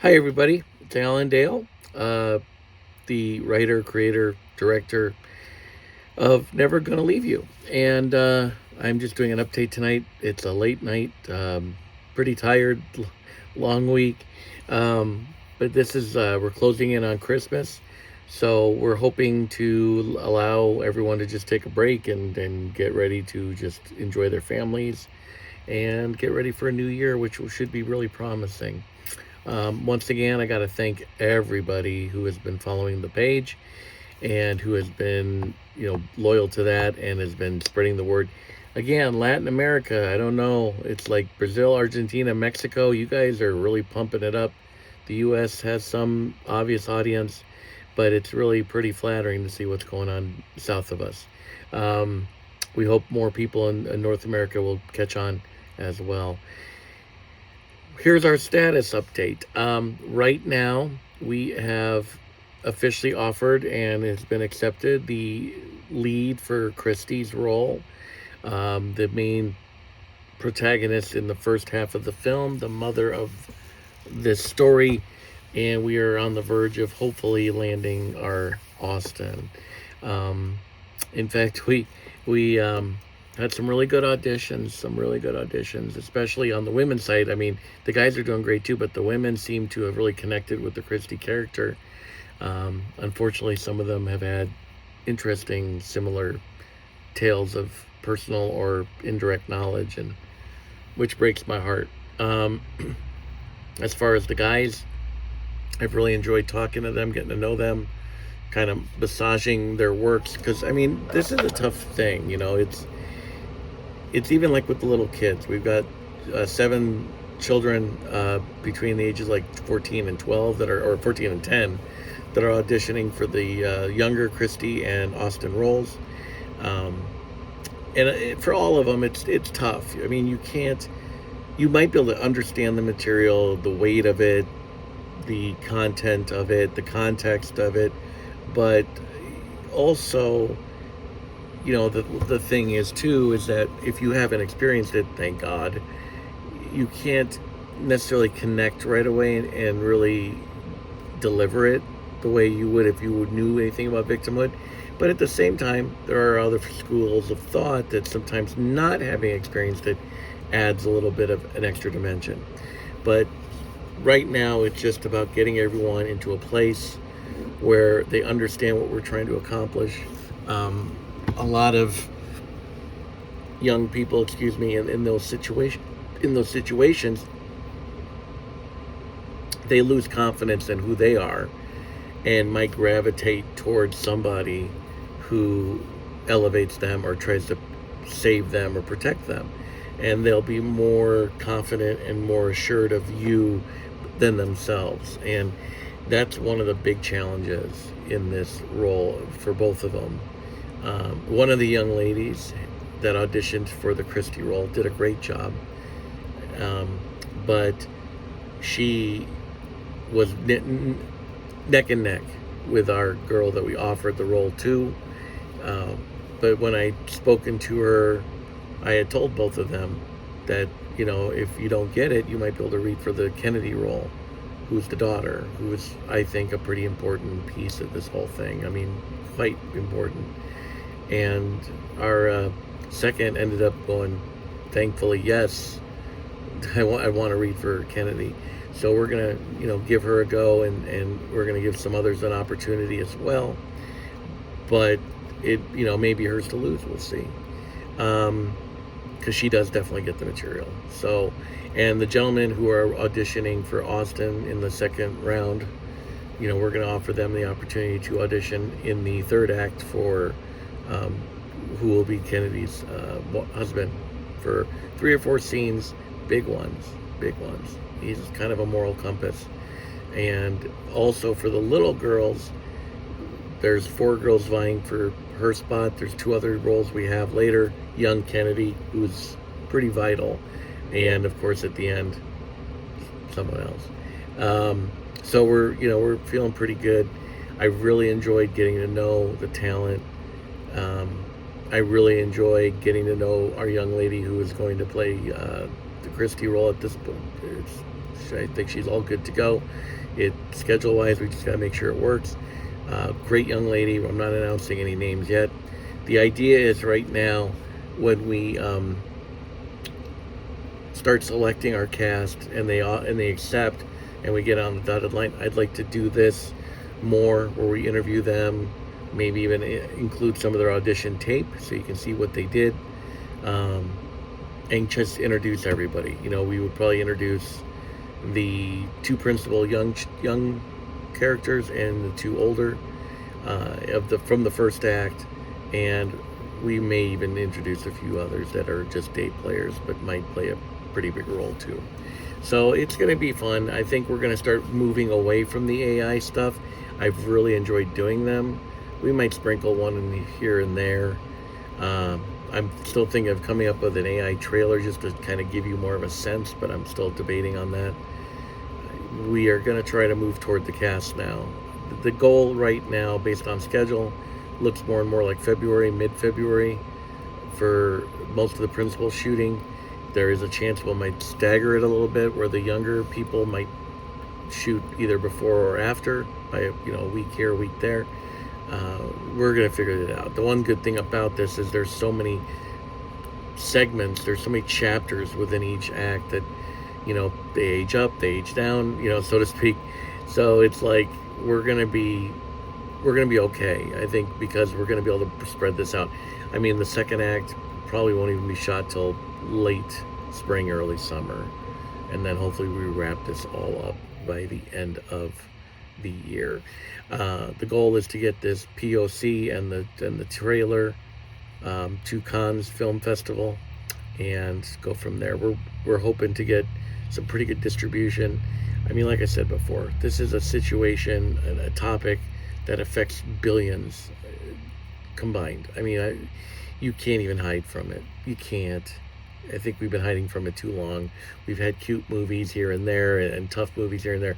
Hi, everybody. It's Alan Dale, the writer, creator, director of Never Gonna Leave You. And I'm just doing an update tonight. It's a late night, pretty tired, long week. But this is, we're closing in on Christmas. So we're hoping to allow everyone to just take a break and get ready to just enjoy their families and get ready for a new year, which should be really promising. Once again, I got to thank everybody who has been following the page and who has been, loyal to that and has been spreading the word. Again, Latin America, I don't know. It's like Brazil, Argentina, Mexico. You guys are really pumping it up. The U.S. has some obvious audience, but it's really pretty flattering to see what's going on south of us. Um, we hope more people in North America will catch on as well. Here's our status update. Right now, we have officially offered and has been accepted the lead for Christie's role, the main protagonist in the first half of the film, the mother of this story, and we are on the verge of hopefully landing our Austin. Um, in fact, we had some really good auditions, especially on the women's side. I mean, the guys are doing great too, but the women seem to have really connected with the Christie character. Unfortunately, some of them have had interesting, similar tales of personal or indirect knowledge, and which breaks my heart. Um, as far as the guys, I've really enjoyed talking to them, getting to know them, kind of massaging their works. Because I mean, this is a tough thing. It's even like with the little kids. We've got 7 children between the ages like 14 and 12 that are, or 14 and 10, that are auditioning for the younger Christie and Austin roles. Um, and for all of them, it's tough. I mean, you might be able to understand the material, the weight of it, the content of it, the context of it, but also, the thing is too is that if you haven't experienced it, thank God, you can't necessarily connect right away and really deliver it the way you would if you knew anything about victimhood. But at the same time, there are other schools of thought that sometimes not having experienced it adds a little bit of an extra dimension. But right now, it's just about getting everyone into a place where they understand what we're trying to accomplish. A lot of young people, in those situations, they lose confidence in who they are and might gravitate towards somebody who elevates them or tries to save them or protect them. And they'll be more confident and more assured of you than themselves. And that's one of the big challenges in this role for both of them. One of the young ladies that auditioned for the Christie role did a great job, but she was neck and neck with our girl that we offered the role to. But when I spoken to her, I had told both of them that, if you don't get it, you might be able to read for the Kennedy role, who's the daughter, who is, I think, a pretty important piece of this whole thing. I mean, quite important. And our second ended up going, thankfully, yes, I want to read for Kennedy. So we're going to, give her a go, and we're going to give some others an opportunity as well. But it, may be hers to lose. We'll see. Because she does definitely get the material. So, and the gentlemen who are auditioning for Austin in the second round, we're going to offer them the opportunity to audition in the third act for who will be Kennedy's husband for 3 or 4 scenes, big ones. He's kind of a moral compass. And also for the little girls, there's 4 girls vying for her spot. There's 2 other roles we have later. Young Kennedy, who's pretty vital, and of course at the end, someone else. So we're feeling pretty good. I really enjoyed getting to know the talent. I really enjoy getting to know our young lady who is going to play the Christie role at this point. It's I think she's all good to go. Schedule-wise, we just got to make sure it works. Great young lady. I'm not announcing any names yet. The idea is right now, when we start selecting our cast and they accept and we get on the dotted line, I'd like to do this more, where we interview them, maybe even include some of their audition tape so you can see what they did, and just introduce everybody. We would probably introduce the two principal young characters and the two older from the first act, and we may even introduce a few others that are just day players but might play a pretty big role too. So it's going to be fun. I think we're going to start moving away from the AI stuff. I've really enjoyed doing them. We might sprinkle one in here and there. I'm still thinking of coming up with an AI trailer just to kind of give you more of a sense, but I'm still debating on that. We are going to try to move toward the cast now. The goal right now, based on schedule, looks more and more like February, mid-February for most of the principal shooting. There is a chance we might stagger it a little bit, where the younger people might shoot either before or after, by a week here, a week there. We're going to figure it out. The one good thing about this is there's so many segments, there's so many chapters within each act that, they age up, they age down, so to speak. So it's like we're going to be okay, I think, because we're going to be able to spread this out. I mean, the second act probably won't even be shot till late spring, early summer, and then hopefully we wrap this all up by the end of the year. The goal is to get this POC and the trailer to Cannes Film Festival and go from there. We're hoping to get some pretty good distribution. I mean, like I said before, this is a situation, a topic that affects billions combined. I mean, you can't even hide from it. You can't. I think we've been hiding from it too long. We've had cute movies here and there and tough movies here and there.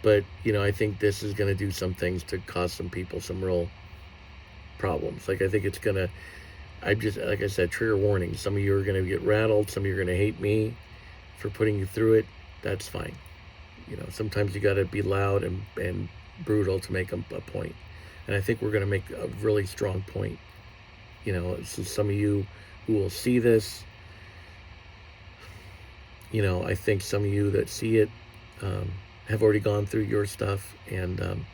But, I think this is going to do some things to cause some people some real problems. Like, I think it's going to, like I said, trigger warning. Some of you are going to get rattled. Some of you are going to hate me for putting you through it. That's fine. Sometimes you got to be loud and brutal to make a point. And I think we're going to make a really strong point. So some of you who will see this, I think some of you that see it have already gone through your stuff and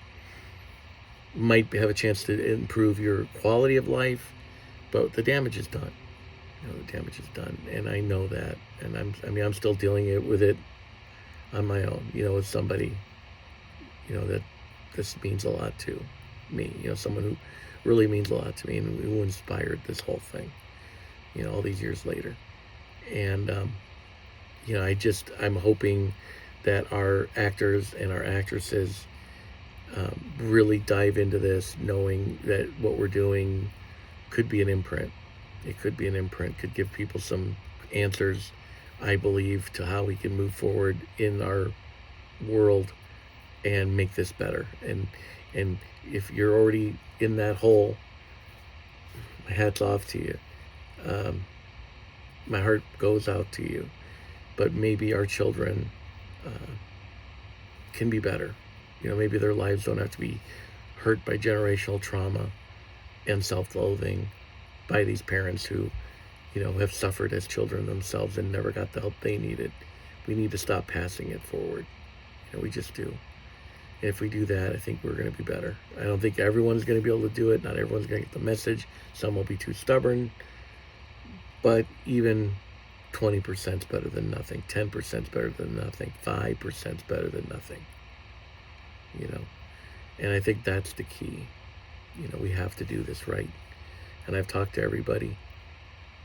might have a chance to improve your quality of life, but the damage is done. The damage is done, and I know that, and I'm still dealing with it on my own. With somebody, that this means a lot to me. Someone who really means a lot to me and who inspired this whole thing. All these years later, and I'm hoping that our actors and our actresses really dive into this, knowing that what we're doing could be an imprint. It could be an imprint, could give people some answers, I believe, to how we can move forward in our world and make this better. And if you're already in that hole, my hat's off to you. My heart goes out to you. But maybe our children can be better. Maybe their lives don't have to be hurt by generational trauma and self-loathing by these parents who, have suffered as children themselves and never got the help they needed. We need to stop passing it forward. We just do. And if we do that, I think we're going to be better. I don't think everyone's going to be able to do it. Not everyone's going to get the message. Some will be too stubborn. But even 20% is better than nothing. 10% is better than nothing. 5% is better than nothing. And I think that's the key. We have to do this right. And I've talked to everybody.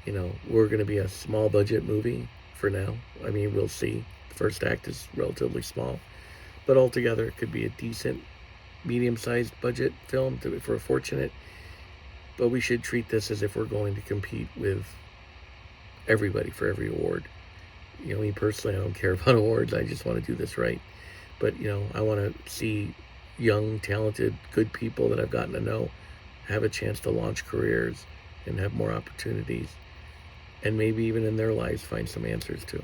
We're going to be a small budget movie for now. I mean, we'll see. The first act is relatively small. But altogether, it could be a decent, medium-sized budget film if we're fortunate. But we should treat this as if we're going to compete with everybody for every award. Me personally, I don't care about awards. I just want to do this right. But, I want to see young, talented, good people that I've gotten to know have a chance to launch careers and have more opportunities. And maybe even in their lives find some answers too.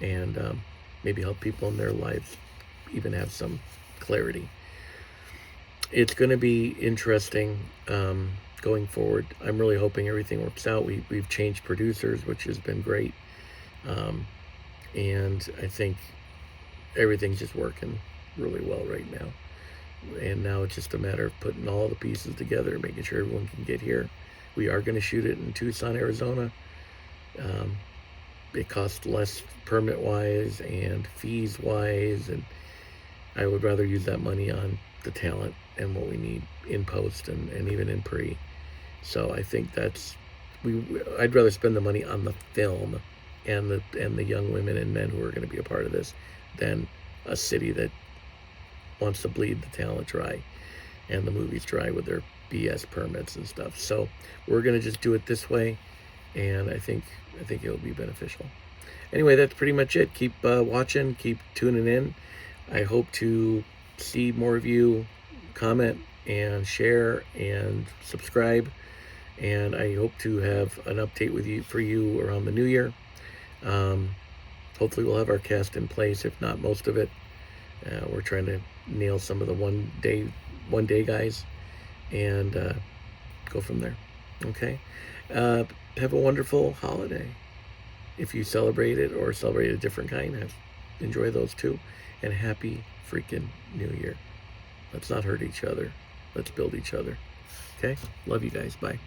And maybe help people in their lives even have some clarity. It's going to be interesting going forward. I'm really hoping everything works out. We've changed producers, which has been great. And I think everything's just working really well right now. And now it's just a matter of putting all the pieces together, making sure everyone can get here. We are going to shoot it in Tucson, Arizona. It costs less permit wise and fees wise, and I would rather use that money on the talent and what we need in post and even in pre. So I think I'd rather spend the money on the film and the young women and men who are going to be a part of this than a city that wants to bleed the talent dry and the movies dry with their BS permits and stuff. So we're going to just do it this way, and I think it'll be beneficial. Anyway, that's pretty much it. Keep watching, keep tuning in. I hope to see more of you comment and share and subscribe, and I hope to have an update for you around the new year. Hopefully we'll have our cast in place, if not most of it. We're trying to nail some of the one day guys and go from there. Okay. Have a wonderful holiday. If you celebrate it or celebrate a different kind, enjoy those too. And happy freaking New Year. Let's not hurt each other. Let's build each other. Okay? Love you guys. Bye.